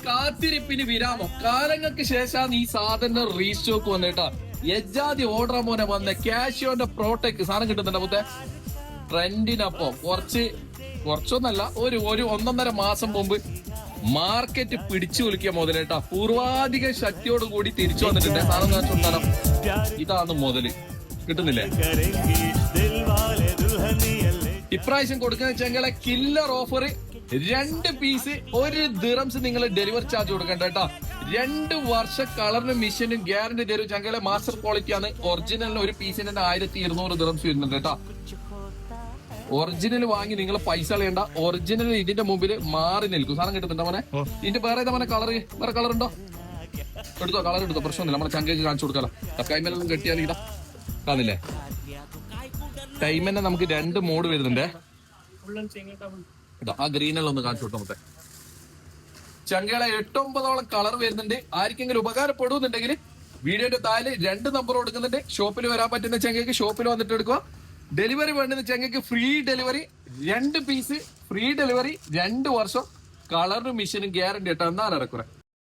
കാത്തിരിപ്പിന് വിരാമം. കാലങ്ങൾക്ക് ശേഷമാണ് ഈ സാധനം റീസ്റ്റോക്ക് വന്നിട്ടാ. യജാതി ഓർഡർ മോനെ വന്ന കാഷ്യോന്റെ പ്രോട്ടേക്ക് സാധനം കിട്ടുന്നുണ്ട്. മുത്തേ ട്രെൻഡിനൊപ്പം കുറച്ചൊന്നല്ല, ഒരു 1.5 മാസം മുമ്പ് മാർക്കറ്റ് പിടിച്ചു കുലിക്കുക മുതലേട്ടാ. പൂർവാധിക ശക്തിയോട് കൂടി തിരിച്ചു വന്നിട്ടുണ്ട്. സാധനം ചുണ്ടാലം ഇതാണ് മുതല്. കിട്ടുന്നില്ലേ? ഇപ്രാവശ്യം കൊടുക്കുന്ന ചെങ്ങളെ കില്ലർ ഓഫർ 2 പീസ് 1 ദിറംസ് നിങ്ങൾ ഡെലിവറി ചാർജ് കൊടുക്കണ്ട കേട്ടോ. 2 വർഷ കളറിനും മിഷനും ഗ്യാരണ്ടി തരും. ചെങ്ങളെ മാസ്റ്റർ ക്വാളിറ്റി ആണ്. ഒറിജിനലിന് 1 പീസിന് 1200 ദിറംസ് വരുന്നുണ്ട് കേട്ടോ. ഒറിജിനൽ വാങ്ങി നിങ്ങൾ പൈസ കളയണ്ട. ഒറിജിനൽ ഇതിന്റെ മുമ്പിൽ മാറി നിൽക്കും. സാധനം കിട്ടുന്നുണ്ടോ മോനെ? ഇതിന്റെ വേറെ വേറെ കളർ ഉണ്ടോ? എടുത്തോ, കളർ എടുത്തോ, പ്രശ്നമൊന്നുമില്ല. നമ്മളെ ചങ്കേക്ക് കാണിച്ചു കൊടുക്കാലോ. കൈമേലൊന്നും കെട്ടിയാൽ ഇതാ കാണില്ലേ? ടൈമിനെ നമുക്ക് 2 മോഡ് വരുന്നുണ്ട്. ആ ഗ്രീനെല്ലാം ഒന്ന് കാണിച്ചു കൊടുത്താൽ മൊത്തം ചങ്കകളെ 8-9ഓളം കളർ വരുന്നുണ്ട്. ആർക്കെങ്കിലും ഉപകാരപ്പെടുന്നുണ്ടെങ്കിൽ വീഡിയോയുടെ താഴെ 2 നമ്പർ കൊടുക്കുന്നുണ്ട്. ഷോപ്പിൽ വരാൻ പറ്റുന്ന ചങ്കയ്ക്ക് ഷോപ്പിൽ വന്നിട്ട് എടുക്കുക. ഡെലിവറി വേണ്ടുന്ന ചങ്കയ്ക്ക് free delivery. 2 piece free delivery. 2 വർഷം കളറിനും മിഷനും ഗ്യാരണ്ടി ആയിട്ട് എന്നാണ് ഇറക്കുറേ.